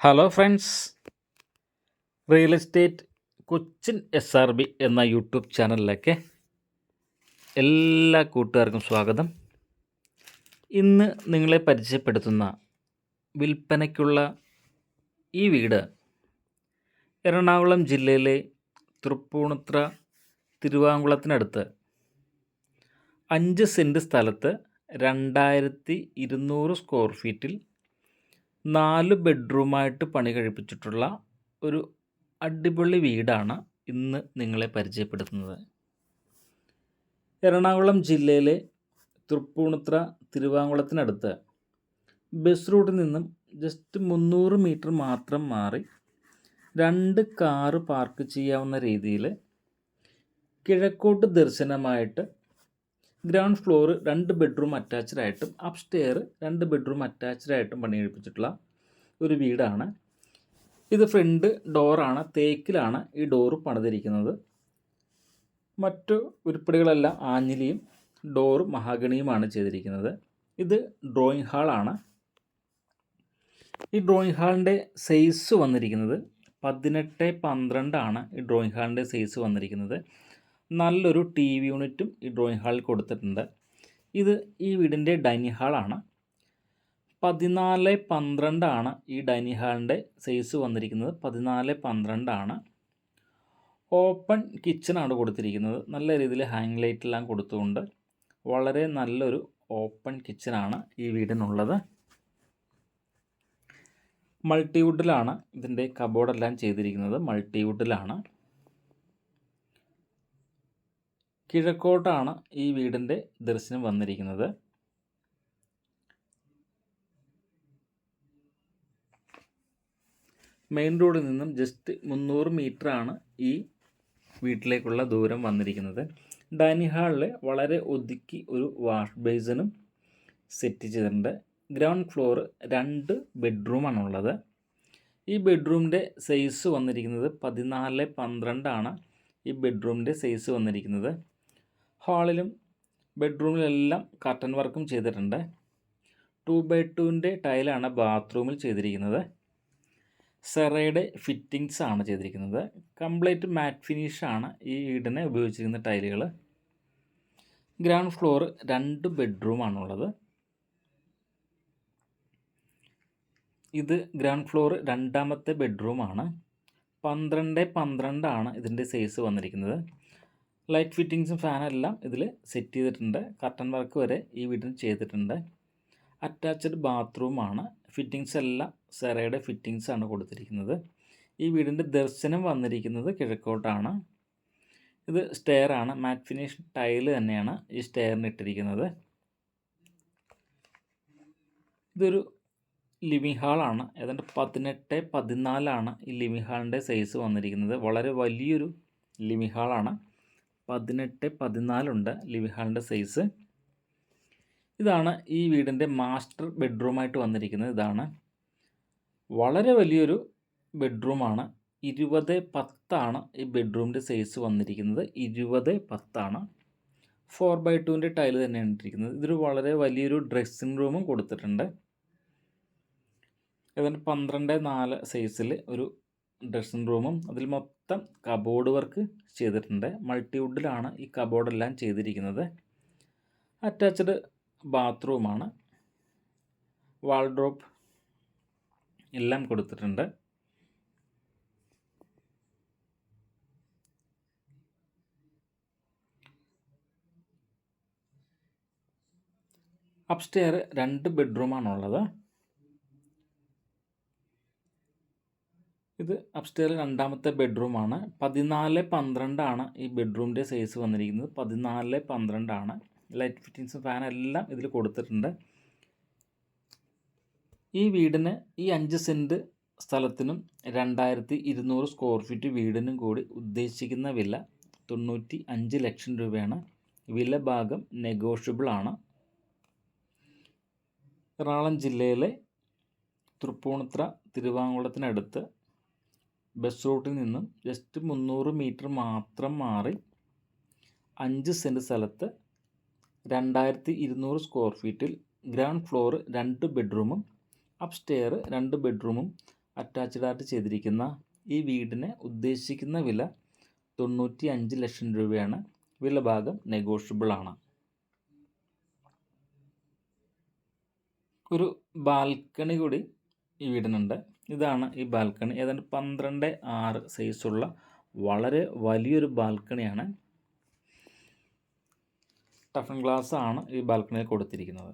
Hello friends, real estate Cochin SRB എന്ന YouTube ചാനലിലേക്ക് എല്ലാ കൂട്ടുകാർക്കും സ്വാഗതം. ഇന്ന് നിങ്ങളെ പരിചയപ്പെടുത്തുന്ന വിൽപ്പനയ്ക്കുള്ള ഈ വീട് എറണാകുളം ജില്ലയിലെ തൃപ്പൂണിത്തുറ തിരുവാങ്കുളത്തിനടുത്ത് 5 സെൻറ്റ് സ്ഥലത്ത് 2200 സ്ക്വയർ ഫീറ്റിൽ 4 ബെഡ്റൂമായിട്ട് പണി കഴിപ്പിച്ചിട്ടുള്ള ഒരു അടിപൊളി വീടാണ് ഇന്ന് നിങ്ങളെ പരിചയപ്പെടുത്തുന്നത്. എറണാകുളം ജില്ലയിലെ തൃപ്പൂണിത്തുറ തിരുവാങ്കുളത്തിനടുത്ത് ബസ് റൂട്ടിൽ നിന്നും ജസ്റ്റ് 300 മീറ്റർ മാത്രം മാറി 2 കാറ് പാർക്ക് ചെയ്യാവുന്ന രീതിയിൽ കിഴക്കോട്ട് ദർശനമായിട്ട് ഗ്രൗണ്ട് ഫ്ലോർ 2 ബെഡ്റൂം അറ്റാച്ച്ഡ് ആയിട്ടും അപ്സ്റ്റെയർ 2 ബെഡ്റൂം അറ്റാച്ച്ഡ് ആയിട്ടും പണി കഴിപ്പിച്ചിട്ടുള്ള ഒരു വീടാണ്. ഇത് ഫ്രണ്ട് ഡോറാണ്, തേക്കിലാണ് ഈ ഡോറ് പണിതിരിക്കുന്നത്. മറ്റു ഉരുപ്പടികളെല്ലാം ആഞ്ഞിലിയും ഡോറ് മഹാഗണിയുമാണ് ചെയ്തിരിക്കുന്നത്. ഇത് ഡ്രോയിങ് ഹാളാണ്. ഈ ഡ്രോയിങ് ഹാളിൻ്റെ സൈസ് വന്നിരിക്കുന്നത് 18x12 ആണ്. ഈ ഡ്രോയിങ് ഹാളിൻ്റെ സൈസ് വന്നിരിക്കുന്നത്. നല്ലൊരു TV യൂണിറ്റും ഈ ഡ്രോയിങ് ഹാളിൽ കൊടുത്തിട്ടുണ്ട്. ഇത് ഈ വീടിൻ്റെ ഡൈനിങ് ഹാളാണ്. 14x12 ആണ് ഈ ഡൈനിങ് ഹാളിൻ്റെ സൈസ് വന്നിരിക്കുന്നത്. 14x12 ആണ്. ഓപ്പൺ കിച്ചണാണ് കൊടുത്തിരിക്കുന്നത്. നല്ല രീതിയിൽ ഹാങ് ലൈറ്റെല്ലാം കൊടുത്തുകൊണ്ട് വളരെ നല്ലൊരു ഓപ്പൺ കിച്ചണാണ് ഈ വീടിനുള്ളത്. മൾട്ടിവുഡിലാണ് ഇതിൻ്റെ കബോർഡെല്ലാം ചെയ്തിരിക്കുന്നത്. മൾട്ടിവുഡിലാണ്. കിഴക്കോട്ടാണ് ഈ വീടിൻ്റെ ദർശനം വന്നിരിക്കുന്നത്. മെയിൻ റോഡിൽ നിന്നും ജസ്റ്റ് 300 മീറ്ററാണ് ഈ വീട്ടിലേക്കുള്ള ദൂരം വന്നിരിക്കുന്നത്. ഡൈനിങ് ഹാളിൽ വളരെ ഒതുക്കി ഒരു വാഷ് ബേസിനും സെറ്റ് ചെയ്തിട്ടുണ്ട്. Ground floor 2 ബെഡ്റൂമാണുള്ളത്. ഈ ബെഡ്റൂമിൻ്റെ സൈസ് വന്നിരിക്കുന്നത് 14x12 ആണ്. ഈ ബെഡ്റൂമിൻ്റെ സൈസ് വന്നിരിക്കുന്നത്. ഹാളിലും ബെഡ്റൂമിലെല്ലാം കർട്ടൻ വർക്കും ചെയ്തിട്ടുണ്ട്. 2x2 ടൈലാണ് ബാത്റൂമിൽ ചെയ്തിരിക്കുന്നത്. സെറയുടെ ഫിറ്റിങ്സ് ആണ് ചെയ്തിരിക്കുന്നത്. കംപ്ലീറ്റ് മാറ്റ് ഫിനിഷാണ് ഈ വീടിനെ ഉപയോഗിച്ചിരിക്കുന്ന ടൈലുകൾ. Ground floor 2 ബെഡ്റൂമാണുള്ളത്. ഇത് ഗ്രൗണ്ട് ഫ്ലോർ 2ാമത്തെ ബെഡ്റൂമാണ്. 12x12 ആണ് ഇതിൻ്റെ സൈസ് വന്നിരിക്കുന്നത്. ലൈറ്റ് ഫിറ്റിങ്സും ഫാനെല്ലാം ഇതിൽ സെറ്റ് ചെയ്തിട്ടുണ്ട്. കർട്ടൻ വർക്ക് വരെ ഈ വീടിന് ചെയ്തിട്ടുണ്ട്. അറ്റാച്ച്ഡ് ബാത്റൂമാണ്. ഫിറ്റിങ്സ് എല്ലാം സെറയുടെ ഫിറ്റിങ്സ് ആണ് കൊടുത്തിരിക്കുന്നത്. ഈ വീടിൻ്റെ ദർശനം വന്നിരിക്കുന്നത് കിഴക്കോട്ടാണ്. ഇത് സ്റ്റെയർ ആണ്. മാറ്റ് ഫിനിഷ് ടൈല് തന്നെയാണ് ഈ സ്റ്റെയറിന് ഇട്ടിരിക്കുന്നത്. ഇതൊരു ലിവിങ് ഹാളാണ്. ഏതാണ്ട് 18x14 ആണ് ഈ ലിവിങ് ഹാളിൻ്റെ സൈസ് വന്നിരിക്കുന്നത്. വളരെ വലിയൊരു ലിവിങ് ഹാളാണ്. 18x14 ഉണ്ട് ലിവിങ് ഹാളിൻ്റെ സൈസ്. ഇതാണ് ഈ വീടിൻ്റെ മാസ്റ്റർ ബെഡ്റൂമായിട്ട് വന്നിരിക്കുന്നത്. ഇതാണ് വളരെ വലിയൊരു ബെഡ്റൂമാണ്. 20x10 ആണ് ഈ ബെഡ്റൂമിൻ്റെ സൈസ് വന്നിരിക്കുന്നത്. 20x10 ആണ്. 4x2 ടൈല് തന്നെയാണ് ഇട്ടിരിക്കുന്നത്. ഇതൊരു വളരെ വലിയൊരു ഡ്രസ്സിങ് റൂമും കൊടുത്തിട്ടുണ്ട്. ഏതാണ്ട് 12x4 സൈസിൽ ഒരു ഡ്രസ്സിങ് റൂമും അതിൽ മൊത്തം കബോർഡ് വർക്ക് ചെയ്തിട്ടുണ്ട്. മൾട്ടിവുഡിലാണ് ഈ കബോർഡെല്ലാം ചെയ്തിരിക്കുന്നത്. അറ്റാച്ച്ഡ് ബാത്റൂമാണ്. വാൾഡ്രോപ്പ് എല്ലാം കൊടുത്തിട്ടുണ്ട്. അപ്സ്റ്റെയർ 2 ബെഡ്റൂമാണുള്ളത്. ഇത് അപ്സ്റ്റെയർ 2ാമത്തെ ബെഡ്റൂമാണ്. 14x12 ആണ് ഈ ബെഡ്റൂമിൻ്റെ സൈസ് വന്നിരിക്കുന്നത്. 14x12 ആണ്. ലൈറ്റ് ഫിറ്റിങ്സും ഫാനെല്ലാം ഇതിൽ കൊടുത്തിട്ടുണ്ട്. ഈ വീടിന് ഈ 5 സെൻറ്റ് സ്ഥലത്തിനും 2200 സ്ക്വയർ ഫീറ്റ് വീടിനും കൂടി ഉദ്ദേശിക്കുന്ന വില 95 ലക്ഷം രൂപയാണ്. വില ഭാഗം നെഗോഷ്യബിൾ ആണ്. എറണാകുളം ജില്ലയിലെ തൃപ്പൂണിത്തുറ തിരുവാങ്കുളത്തിനടുത്ത് ബസ് റൂട്ടിൽ നിന്നും ജസ്റ്റ് 300 മീറ്റർ മാത്രം മാറി 5 സെൻറ്റ് സ്ഥലത്ത് 2200 സ്ക്വയർ ഫീറ്റിൽ ഗ്രൗണ്ട് ഫ്ലോർ 2 ബെഡ്റൂമും അപ്സ്റ്റെയർ 2 ബെഡ്റൂമും അറ്റാച്ച്ഡ് ആയിട്ട് ചെയ്തിരിക്കുന്ന ഈ വീടിന് ഉദ്ദേശിക്കുന്ന വില 95 ലക്ഷം രൂപയാണ്. വില ഭാഗം നെഗോഷ്യബിൾ ആണ്. ഒരു ബാൽക്കണി കൂടി ഈ വീടിനുണ്ട്. ഇതാണ് ഈ ബാൽക്കണി. ഏതാണ്ട് 12:6 സൈസുള്ള വളരെ വലിയൊരു ബാൽക്കണിയാണ്. ടഫൻ ഗ്ലാസ് ആണ് ഈ ബാൽക്കണിയിൽ കൊടുത്തിരിക്കുന്നത്.